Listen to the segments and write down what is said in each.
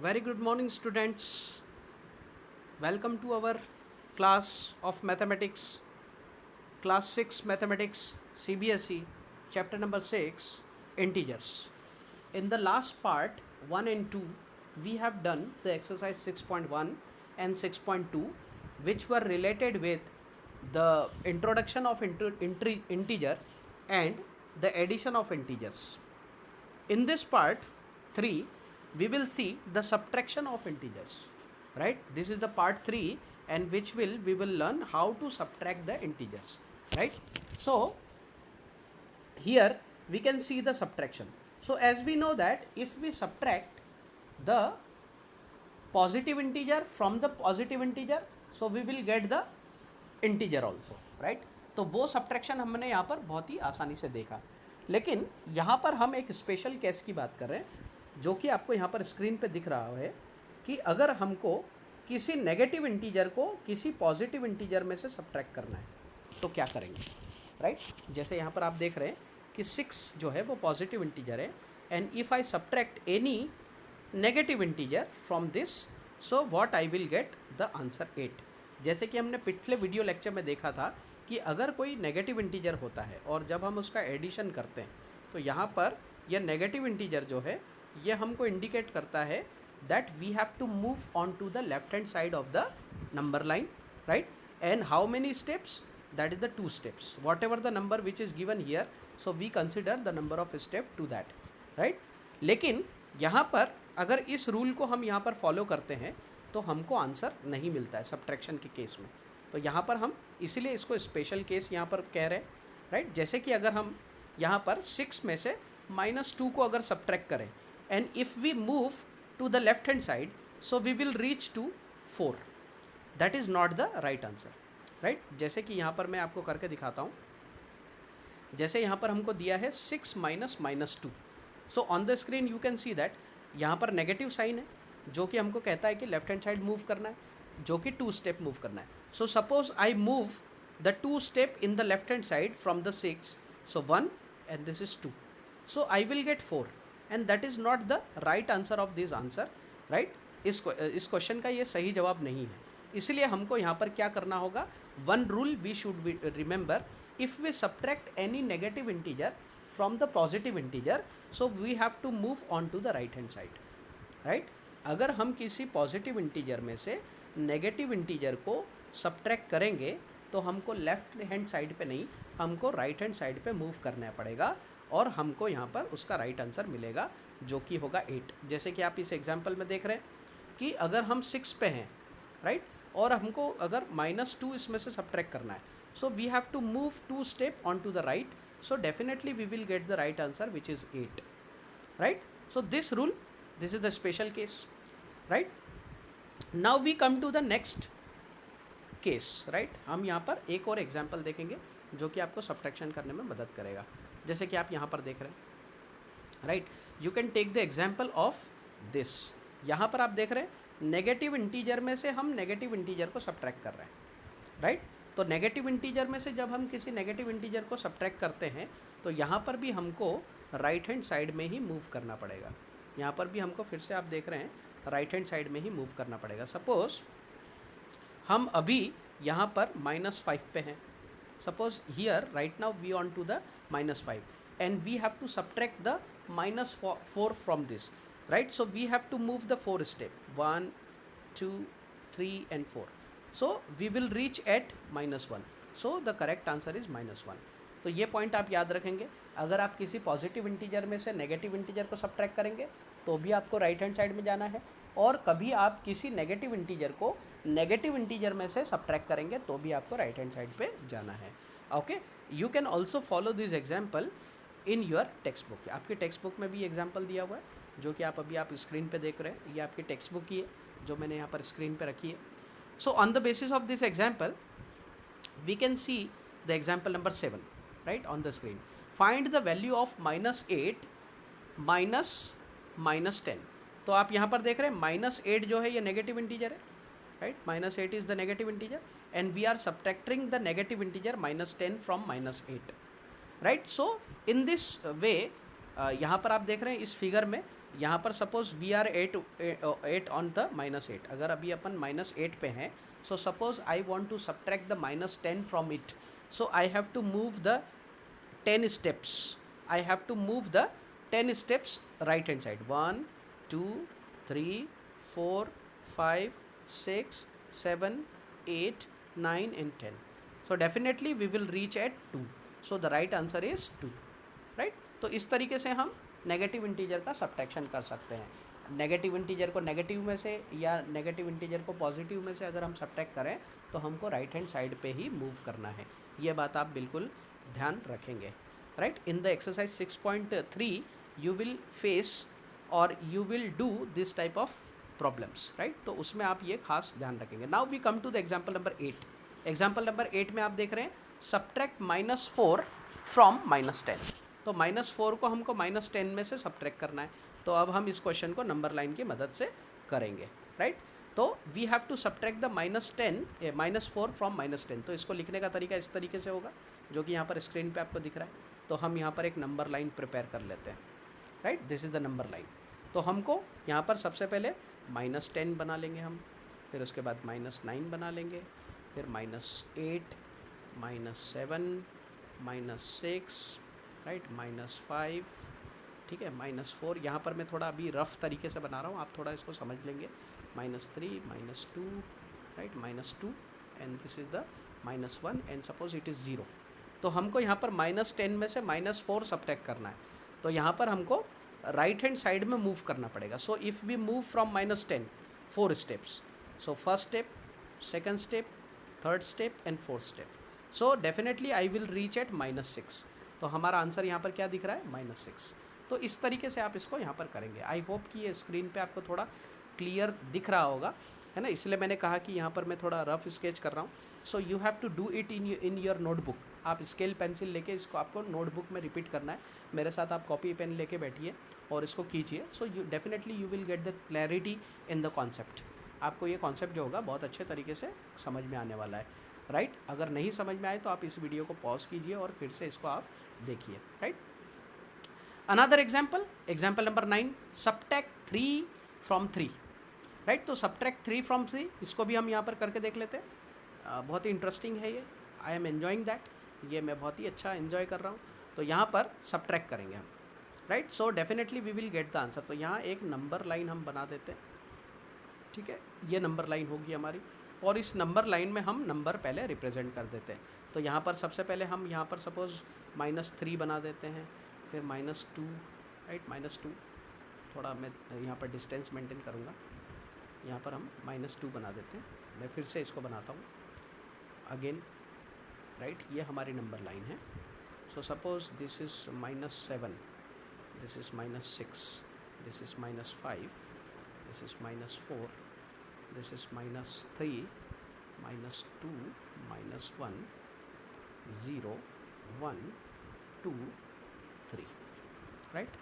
Very good morning, students. Welcome to our class of mathematics, class 6 mathematics, CBSE, chapter number 6, integers. In the last part, 1 and 2, we have done the exercise 6.1 and 6.2, which were related with the introduction of integer and the addition of integers. In this part 3, we will see the subtraction of integers, right? This is the part 3, and which we will learn how to subtract the integers, right? So here we can see the subtraction. So as we know that if we subtract the positive integer from the positive integer, so we will get the integer also, right? तो वो subtraction हमने यहाँ पर बहुत ही आसानी से देखा, लेकिन यहाँ पर हम एक स्पेशल केस की बात कर रहे हैं जो कि आपको यहाँ पर स्क्रीन पे दिख रहा है कि अगर हमको किसी नेगेटिव इंटीजर को किसी पॉजिटिव इंटीजर में से सब्ट्रैक्ट करना है तो क्या करेंगे, राइट? जैसे यहाँ पर आप देख रहे हैं कि 6 जो है वो पॉजिटिव इंटीजर है, and if I subtract any negative integer from this, so what I will get the answer 8। जैसे कि हमने पिछले वीडियो लेक्चर में देखा था कि अगर कोई नेगेटिव इंटीजर होता है और जब हम उसका एडिशन करते हैं तो यहाँ पर यह नेगेटिव इंटीजर जो है ये हमको इंडिकेट करता है that we have to move on to the left hand side of the number line, right? And how many steps? That is the 2 steps. Whatever the number which is given here, so we consider the number of step to that, right? लेकिन यहाँ पर अगर इस rule को हम यहाँ पर follow करते हैं तो हमको आंसर नहीं मिलता है सब्ट्रैक्शन के केस में। तो यहाँ पर हम इसीलिए इसको स्पेशल केस यहाँ पर कह रहे हैं, राइट? जैसे कि अगर हम यहाँ पर 6 में से -2 को अगर सब्ट्रैक्ट करें and if we move to the left hand side, so we will reach to 4। That is not the right answer, right? जैसे कि यहाँ पर मैं आपको करके दिखाता हूँ। जैसे यहाँ पर हमको दिया है 6 minus -2, so on the screen you can see that यहाँ पर नेगेटिव साइन है जो कि हमको कहता है कि लेफ्ट हैंड साइड मूव करना है, जो कि 2 स्टेप मूव करना है। सो suppose I move the 2 step in the left hand side from the 6, so 1 and this is 2, so I will get 4, and that is not the right answer of this answer, right? इस question का ये सही जवाब नहीं है। इसलिए हमको यहाँ पर क्या करना होगा, one rule we should remember, if we subtract any negative integer from the positive integer, so we have to move on to the right hand side, right? अगर हम किसी पॉजिटिव इंटीजर में से नेगेटिव इंटीजर को subtract करेंगे तो हमको left hand side पे नहीं, हमको राइट हैंड साइड पे मूव करना पड़ेगा और हमको यहाँ पर उसका राइट आंसर मिलेगा जो कि होगा 8। जैसे कि आप इस एग्जांपल में देख रहे हैं कि अगर हम 6 पे हैं, राइट, और हमको अगर -2 इसमें से सब्ट्रैक्ट करना है, so we have to move 2 step on to the right, so definitely we will get the right answer, which is 8, right? So this rule, this is the special case, right? Now we come to the next case, right? हम यहाँ पर एक और example देखेंगे जो कि आपको subtraction करने में मदद करेगा। जैसे कि आप यहाँ पर देख रहे हैं, right? You can take the example of this. यहाँ पर आप देख रहे हैं नेगेटिव इंटीजर में से हम नेगेटिव इंटीजर को सब्ट्रैक्ट कर रहे हैं, राइट? तो नेगेटिव इंटीजर में से जब हम किसी नेगेटिव इंटीजर को सब्ट्रैक्ट करते हैं तो यहाँ पर भी हमको राइट हैंड साइड में ही मूव करना पड़ेगा। यहाँ पर भी हमको फिर से आप देख रहे हैं राइट हैंड साइड में ही मूव करना पड़ेगा। सपोज हम अभी यहाँ पर -5 पे हैं, suppose here right now we on to the -5 and we have to subtract the -4 from this, right? So we have to move the 4 step, 1 2 3 and 4, so we will reach at -1, so the correct answer is -1। तो ये point आप याद रखेंगे। अगर आप किसी positive integer में से नेगेटिव इंटीजर को सब्ट्रैक्ट करेंगे तो भी आपको राइट हैंड साइड में जाना है, और कभी आप किसी नेगेटिव इंटीजर को नेगेटिव इंटीजर में से सब्ट्रैक्ट करेंगे तो भी आपको राइट हैंड साइड पे जाना है। Okay, you can also follow this example in your text book. आपकी टेक्स्ट बुक में भी एग्जाम्पल दिया हुआ है जो कि अभी आप स्क्रीन पर देख रहे हैं। ये आपकी टेक्स्ट बुक ही है जो मैंने यहाँ पर स्क्रीन पर रखी है। So on the basis of this example, we can see the example number 7, right, on the screen. Find the value of -8 minus -10। तो आप यहाँ पर देख रहे हैं -8 जो है ये नेगेटिव इंटीजर है, right? -8 is the negative integer and we are subtracting the negative integer -10 from -8, right? So in this way यहाँ पर आप देख रहे हैं इस फिगर में यहाँ पर suppose we are 8 on the -8, अगर अभी अपन -8 पे हैं, so suppose I want to subtract the -10 from it, so I have to move the 10 steps. I have to move the 10 steps right hand side. 1, 2, 3, 4, 5, 6, 7, 8, 9 and 10. So definitely we will reach at 2. So the right answer is 2. Right? तो इस तरीके से हम negative integer का subtraction कर सकते हैं। Negative integer को नेगेटिव में से या नेगेटिव इंटीजर को पॉजिटिव में से अगर हम सब्ट्रैक्ट करें तो हमको राइट हैंड साइड पे ही मूव करना है। ये बात आप बिल्कुल ध्यान रखेंगे। Right, in the exercise 6.3 you will face और you will do this type of problems. Right, तो उसमें आप ये खास ध्यान रखेंगे। Now we come to the example number 8। Example number 8 में आप देख रहे हैं सब्ट्रैक्ट -4 फ्रॉम -10। तो -4 को हमको -10 में से सब्ट्रैक्ट करना है। तो अब हम इस क्वेश्चन को नंबर लाइन की मदद से करेंगे। राइट, तो we have to subtract the -4 from -10। तो इसको लिखने का तरीका इस तरीके से होगा जो कि यहाँ पर स्क्रीन पे आपको दिख रहा है। तो हम यहाँ पर एक नंबर लाइन प्रिपेयर कर लेते हैं। Right, this is the number line. तो हमको यहाँ पर सबसे पहले -10 बना लेंगे हम, फिर उसके बाद -9 बना लेंगे, फिर -8, -7, -6, राइट, -5, ठीक है, -4। यहाँ पर मैं थोड़ा अभी रफ तरीके से बना रहा हूँ, आप थोड़ा इसको समझ लेंगे। -3, -2, right, -2 and this is the -1 and suppose it is 0। तो हमको यहाँ पर -10 में से -4 सब्ट्रैक्ट करना है। तो यहाँ पर हमको राइट हैंड साइड में मूव करना पड़ेगा। So if we move from -10 4 steps, so first step, second step, third step and fourth step, so definitely I will reach at -6। तो हमारा आंसर यहाँ पर क्या दिख रहा है, -6। तो इस तरीके से आप इसको यहाँ पर करेंगे। आई होप कि ये स्क्रीन पे आपको थोड़ा क्लियर दिख रहा होगा, है ना, इसलिए मैंने कहा कि यहाँ पर मैं थोड़ा रफ स्केच कर रहा हूँ। So you have to do it in your notebook. आप स्केल पेंसिल लेके इसको आपको नोटबुक में रिपीट करना है। मेरे साथ आप कॉपी पेन लेके बैठिए और इसको कीजिए। So you definitely you will get the clarity in the concept. आपको ये कॉन्सेप्ट जो होगा बहुत अच्छे तरीके से समझ में आने वाला है। राइट, अगर नहीं समझ में आए तो आप इस वीडियो को पॉज कीजिए और फिर से इसको आप देखिए। Right, another example, example number 9, subtract 3 from 3। Right, तो सब्ट्रैक्ट 3 फ्रॉम 3, इसको भी हम यहाँ पर करके देख लेते हैं। बहुत ही इंटरेस्टिंग है ये, आई एम एन्जॉइंग दैट, ये मैं बहुत ही अच्छा एन्जॉय कर रहा हूँ। तो यहाँ पर सब्ट्रैक्ट करेंगे हम। Right, so definitely we will get the answer. तो यहाँ एक नंबर लाइन हम बना देते हैं, ठीक है, ये नंबर लाइन होगी हमारी, और इस नंबर लाइन में हम नंबर पहले रिप्रेजेंट कर देते हैं। तो यहाँ पर सबसे पहले हम यहाँ पर सपोज -3 बना देते हैं, फिर -2, राइट, -2, थोड़ा मैं यहाँ पर डिस्टेंस मेंटेन करूँगा। यहाँ पर हम -2 बना देते हैं। मैं फिर से इसको बनाता हूँ अगेन। राइट, ये हमारी नंबर लाइन है। So suppose this is -7, this is -6, this is -5, this is -4, this is -3, -2, -1, 0, 1, 2, 3। Right,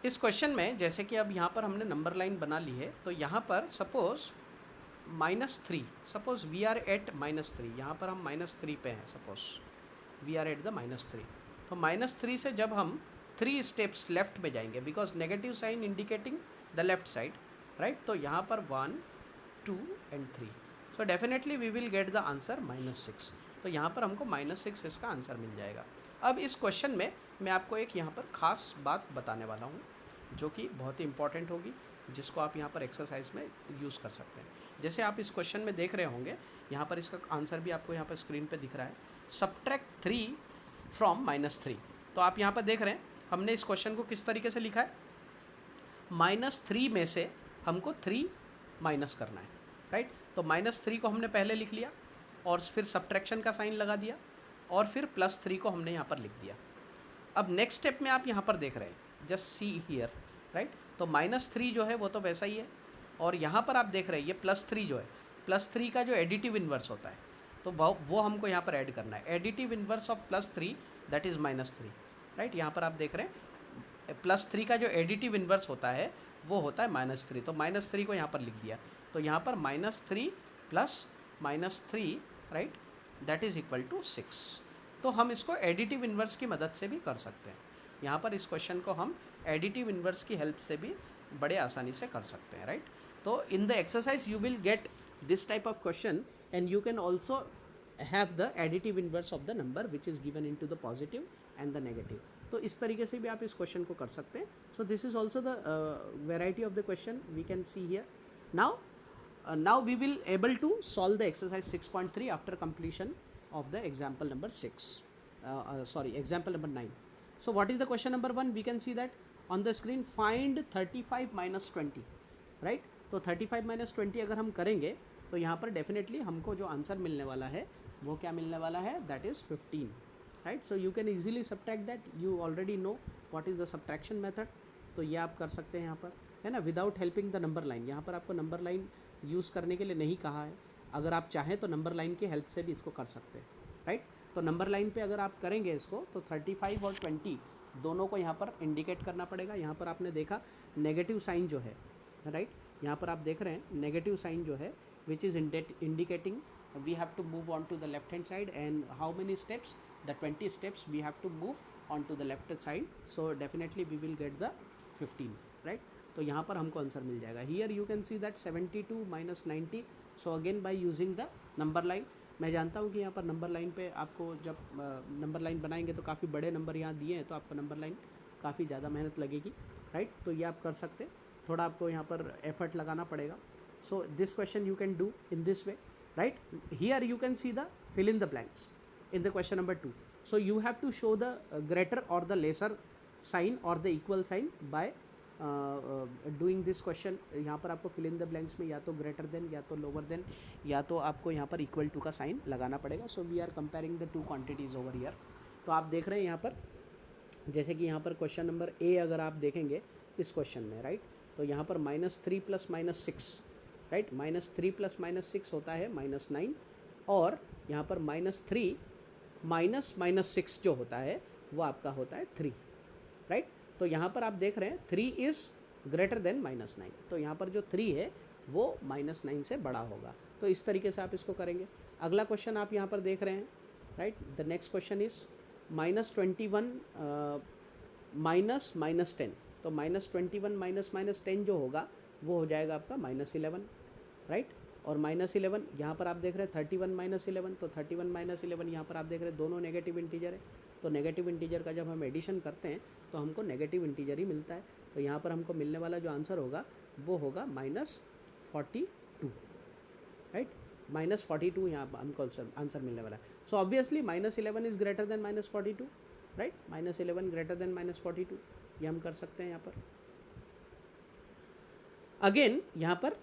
इस क्वेश्चन में जैसे कि अब यहाँ पर हमने नंबर लाइन बना ली है, तो यहाँ पर suppose -3, suppose we are at -3, यहाँ पर हम -3 पे हैं, suppose we are at the -3। तो -3 से जब हम 3 स्टेप्स लेफ्ट में जाएंगे, because negative sign indicating the left side, right, तो यहाँ पर 1, 2 and 3। So definitely we will get the answer -6। तो यहाँ पर हमको -6 इसका आंसर मिल जाएगा। अब इस क्वेश्चन में मैं आपको एक यहाँ पर ख़ास बात बताने वाला हूँ जो कि बहुत ही इंपॉर्टेंट होगी, जिसको आप यहाँ पर एक्सरसाइज में यूज़ कर सकते हैं। जैसे आप इस क्वेश्चन में देख रहे होंगे, यहाँ पर इसका आंसर भी आपको यहाँ पर स्क्रीन पे दिख रहा है, सब्ट्रैक्ट 3 फ्रॉम -3। तो आप यहाँ पर देख रहे हैं हमने इस क्वेश्चन को किस तरीके से लिखा है, -3 में से हमको 3 माइनस करना है। राइट, तो -3 को हमने पहले लिख लिया और फिर सब्ट्रैक्शन का साइन लगा दिया और फिर +3 को हमने यहाँ पर लिख दिया। अब नेक्स्ट स्टेप में आप यहाँ पर देख रहे हैं, जस्ट सी हियर, राइट, तो -3 जो है वो तो वैसा ही है, और यहाँ पर आप देख रहे हैं ये +3 जो है, +3 का जो एडिटिव इन्वर्स होता है, तो वो हमको यहाँ पर ऐड करना है। Additive inverse of +3 that is -3। Right, यहाँ पर आप देख रहे हैं +3 का जो एडिटिव इन्वर्स होता है वो होता है -3। तो -3 को यहाँ पर लिख दिया। तो यहाँ पर -3 plus -3, right, that is equal to 6। तो हम इसको एडिटिव इन्वर्स की मदद से भी कर सकते हैं। यहाँ पर इस क्वेश्चन को हम एडिटिव इन्वर्स की हेल्प से भी बड़े आसानी से कर सकते हैं, राइट। तो in the exercise you will get this type of question and you can also have the additive inverse of the number which is given in to the positive and the negative. तो इस तरीके से भी आप इस question को कर सकते हैं। So this is also the variety of the question we can see here. Now we will able to solve the exercise 6.3 after completion of the example number 6. Example number 9. So what is the question number 1? We can see that on the screen, find 35 minus 20, right? तो 35 minus 20 अगर हम करेंगे तो यहाँ पर definitely हमको जो answer मिलने वाला है वो क्या मिलने वाला है, that is 15, right. So you can easily subtract that, you already know what is the subtraction method. तो ये आप कर सकते हैं यहाँ पर, है ना, without helping the number line. यहाँ पर आपको नंबर लाइन यूज़ करने के लिए नहीं कहा है, अगर आप चाहें तो नंबर लाइन की हेल्प से भी इसको कर सकते हैं, राइट। तो नंबर लाइन पे अगर आप करेंगे इसको तो 35 और 20 दोनों को यहाँ पर इंडिकेट करना पड़ेगा। यहाँ पर आपने देखा नेगेटिव साइन जो है, राइट, यहाँ पर आप देख रहे हैं नेगेटिव साइन जो है which is indicating we have to move on to the left hand side and how many steps, the 20 steps we have to move on to the left side. So definitely we will get the 15, right. तो यहाँ पर हमको answer मिल जाएगा। Here you can see that 72 minus 90। So again by using the number line, मैं जानता हूँ कि यहाँ पर नंबर लाइन पे आपको जब नंबर लाइन बनाएंगे तो काफ़ी बड़े नंबर यहाँ दिए हैं तो आपको नंबर लाइन काफ़ी ज़्यादा मेहनत लगेगी, राइट। तो ये आप कर सकते हैं, थोड़ा आपको यहाँ पर एफर्ट लगाना पड़ेगा। So this question you can do in this way, right. Here you can see the fill in the blanks in the question number 2। So you have to show the greater और the lesser sign और the equal sign by doing this question. यहाँ पर आपको fill in the blanks में या तो greater than या तो लोअर देन या तो आपको यहाँ पर इक्वल टू का साइन लगाना पड़ेगा। So we are comparing the two quantities over here. तो आप देख रहे हैं यहाँ पर, जैसे कि यहाँ पर क्वेश्चन नंबर ए अगर आप देखेंगे इस क्वेश्चन में, राइट, तो यहाँ पर -3 + -6, राइट, -3 + -6 होता है -9 और यहाँ पर -3 -6 जो होता है वो आपका होता है 3, राइट। तो यहाँ पर आप देख रहे हैं 3 इज़ ग्रेटर देन -9, तो यहाँ पर जो 3 है वो -9 से बड़ा होगा। तो इस तरीके से आप इसको करेंगे। अगला क्वेश्चन आप यहाँ पर देख रहे हैं, right, the next question is -21 -10। तो -21 -10 जो होगा वो हो जाएगा आपका -11, राइट। और -11 यहाँ पर आप देख रहे हैं 31 -11, तो 31 -11 यहाँ पर आप देख रहे हैं दोनों नेगेटिव इंटीजर है। तो नेगेटिव इंटीजर का जब हम एडिशन करते हैं तो हमको नेगेटिव इंटीजर ही मिलता है। तो यहाँ पर हमको मिलने वाला जो आंसर होगा वो होगा -42, राइट, -42 यहाँ पर हमको आंसर मिलने वाला है। So obviously -11 is greater than -42, right, -11 greater than -42, ये हम कर सकते हैं यहाँ पर। अगेन यहाँ पर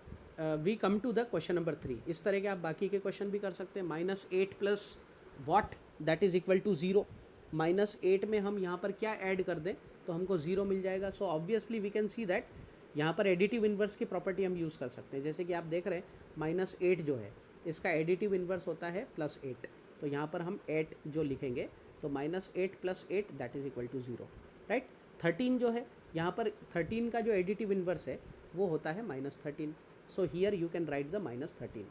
we come to the question number 3। इस तरह के आप बाकी के क्वेश्चन भी कर सकते हैं। -8 + what that is equal to 0। -8 में हम यहाँ पर क्या ऐड कर दें तो हमको 0 मिल जाएगा। So obviously we can see that यहाँ पर एडिटिव इन्वर्स की प्रॉपर्टी हम यूज़ कर सकते हैं। जैसे कि आप देख रहे हैं -8 जो है इसका एडिटिव इन्वर्स होता है +8। तो यहाँ पर हम 8 जो लिखेंगे तो -8 + 8 that is equal to 0, right. 13 जो है यहाँ पर 13 का जो एडिटिव इन्वर्स है वो होता है -13। So here you can write the -13,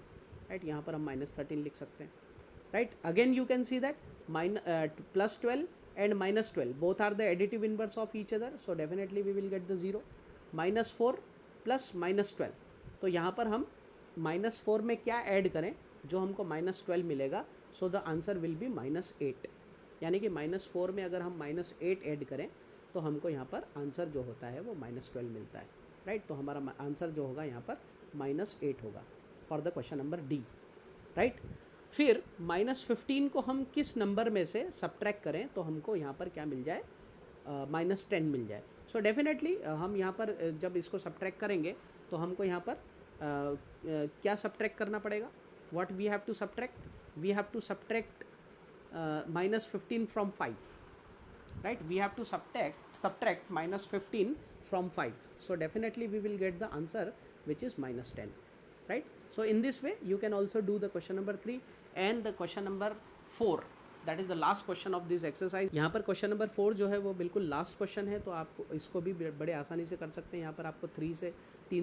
right, यहाँ पर हम -13 लिख सकते हैं, right. Again you can see that +12 and -12 both are the additive inverse of each other, so definitely we will get the 0। -4 + -12, तो यहाँ पर हम -4 में क्या ऐड करें जो हमको -12 मिलेगा। So the answer will be -8, यानी कि -4 में अगर हम -8 ऐड करें तो हमको यहाँ पर आंसर जो होता है वो -12 मिलता है, राइट। तो हमारा आंसर जो होगा यहाँ पर -8 होगा for the question number D, right. फिर -15 को हम किस नंबर में से सब्ट्रैक्ट करें तो हमको यहाँ पर क्या मिल जाए, -10 मिल जाए। सो डेफिनेटली हम यहाँ पर जब इसको सब्ट्रैक्ट करेंगे तो हमको यहाँ पर क्या सब्ट्रैक्ट करना पड़ेगा, what we have to subtract, we have to subtract -15 from 5, right, we have to subtract -15 from 5। so definitely we will get the answer which is -10, right। so in this way you can also do the question number 3 and the question number 4, that is the last question of this exercise। यहाँ पर question number 4 जो है वो बिल्कुल last question है, तो आपको इसको भी बड़े आसानी से कर सकते हैं। यहाँ पर आपको 3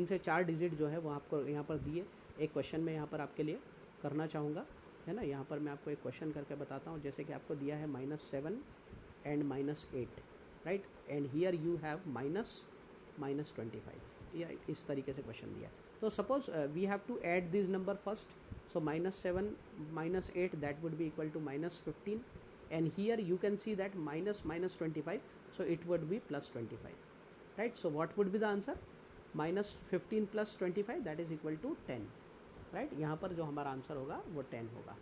से 4 डिजिट जो है वो आपको यहाँ पर दिए। एक क्वेश्चन में यहाँ पर आपके लिए करना चाहूँगा, है ना। यहाँ पर मैं आपको एक क्वेश्चन करके बताता हूँ। जैसे कि आपको दिया है -7 and -8, right, and here you have -25, right, इस तरीके से क्वेश्चन दिया. तो suppose we have to add this number first. So -7 -8 that would be equal to -15, and here you can see that -25, so it would be +25, right? So what would be the answer? -15 + 25 that is equal to 10, right? यहाँ पर जो हमारा answer होगा वो 10 होगा,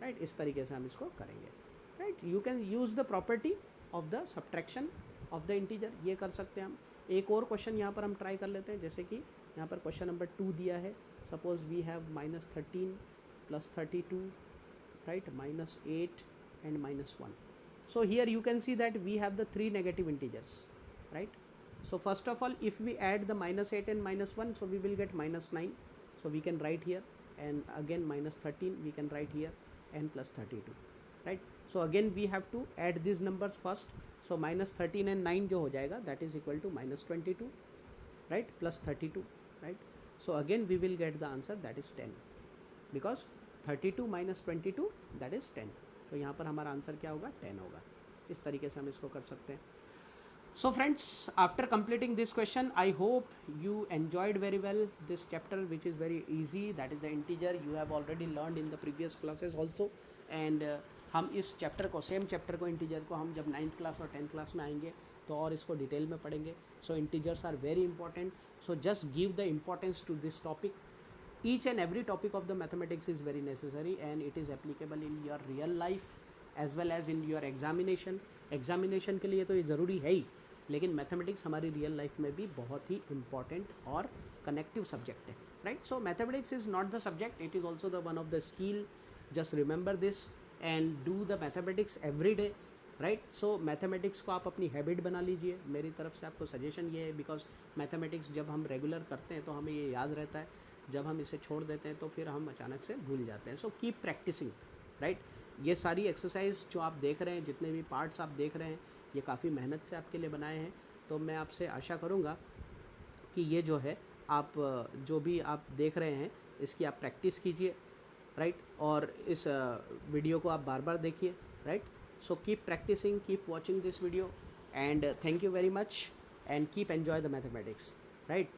right? इस तरीके से हम इसको करेंगे, right? You can use the property of the subtraction of the integer, ये कर सकते हैं हम. एक और क्वेश्चन यहाँ पर हम ट्राई कर लेते हैं, जैसे कि यहाँ पर क्वेश्चन नंबर 2 दिया है. Suppose we have -13 + 32, right, -8 and -1. So here you can see that we have the 3 negative integers, right? So first of all, if we add the -8 and -1, so we will get -9, so we can write here, and again -13 we can write here, and +32, right? So again we have to add these numbers first. So -13 and 9 जो हो जाएगा, that is equal to -22, right, +32, right? So again we will get the answer, that is 10, because 32 - 22 that is 10. तो यहाँ पर हमारा answer क्या होगा? 10 होगा. इस तरीके से हम इसको कर सकते हैं. So friends, after completing this question, I hope you enjoyed very well this chapter, which is very easy, that is the integer. You have already learned in the previous classes also, and हम इस chapter को, same chapter को, integer को, हम जब 9th class और 10th class में आएंगे तो और इसको डिटेल में पढ़ेंगे. So integers are very important, so just give the importance to this topic. Each and every topic of the mathematics is very necessary, and it is applicable in your real life as well as in your examination. के लिए तो ये ज़रूरी है ही, लेकिन mathematics हमारी real life में भी बहुत ही इम्पॉर्टेंट और कनेक्टिव सब्जेक्ट है, right? So mathematics is not the subject, it is also the one of the skill. Just remember this and do the mathematics every day, right? So mathematics को आप अपनी habit बना लीजिए. मेरी तरफ से आपको सजेशन ये है, बिकॉज मैथमेटिक्स जब हम रेगुलर करते हैं तो हमें ये याद रहता है, जब हम इसे छोड़ देते हैं तो फिर हम अचानक से भूल जाते हैं. So keep practicing, right? ये सारी एक्सरसाइज जो आप देख रहे हैं, जितने भी पार्ट्स आप देख रहे हैं, ये काफ़ी मेहनत से आपके लिए बनाए हैं. तो मैं आपसे आशा करूँगा कि ये जो है, आप जो भी आप देख रहे हैं इसकी आप प्रैक्टिस कीजिए, राइट? और इस वीडियो को आप बार बार देखिए, right? So keep practicing, keep watching this video, and thank you very much, and keep enjoy the mathematics, right?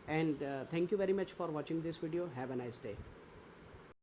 And thank you very much for watching this video. Have a nice day.